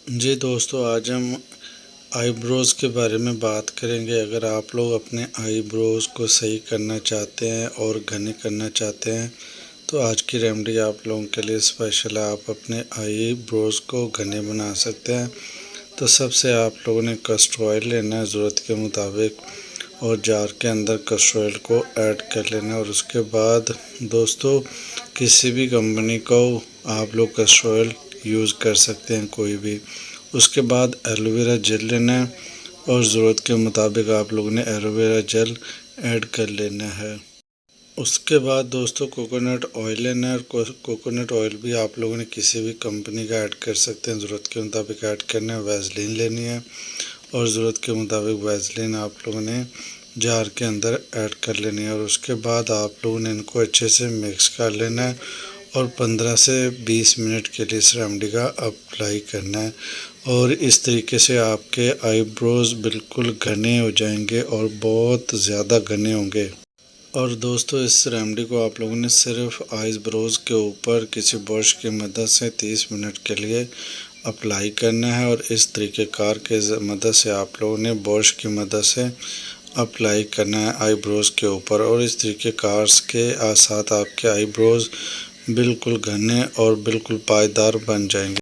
जी दोस्तों, आज हम आईब्रोज़ के बारे में बात करेंगे। अगर आप लोग अपने आईब्रोज़ को सही करना चाहते हैं और घने करना चाहते हैं तो आज की रेमेडी आप लोगों के लिए स्पेशल है। आप अपने आईब्रोज़ को घने बना सकते हैं। तो सबसे आप लोगों ने कस्टर्ड ऑयल लेना है ज़रूरत के मुताबिक, और जार के अंदर कस्टर्ड ऑयल को ऐड कर लेना है। और उसके बाद दोस्तों, किसी भी कंपनी को आप लोग कस्टर्ड ऑयल यूज़ कर सकते हैं, कोई भी। उसके बाद एलोवेरा जेल लेना है और ज़रूरत के मुताबिक आप लोगों ने एलोवेरा जेल ऐड कर लेना है। उसके बाद दोस्तों, कोकोनट ऑयल लेना है, और कोकोनट ऑयल भी आप लोगों ने किसी भी कंपनी का ऐड कर सकते हैं, ज़रूरत के मुताबिक ऐड करना है। वैसलीन लेनी है और ज़रूरत के मुताबिक वैसलीन आप लोगों ने जार के अंदर ऐड कर लेनी है। और उसके बाद आप लोगों ने इनको अच्छे से मिक्स कर लेना है और 15 से 20 मिनट के लिए इस रेमेडी का अप्लाई करना है। और इस तरीके से आपके आईब्रोज़ बिल्कुल घने हो जाएंगे और बहुत ज़्यादा घने होंगे। और दोस्तों, इस रेमेडी को आप लोगों ने सिर्फ आईब्रोज़ के ऊपर किसी ब्रश की मदद से 30 मिनट के लिए अप्लाई करना है। और इस तरीक़ेकार के मदद से आप लोगों ने ब्रश की मदद से अप्लाई करना है आईब्रोज़ के ऊपर। और इस तरीक़ेकार के साथ आपके आईब्रोज़ बिल्कुल घने और बिल्कुल पायदार बन जाएंगे।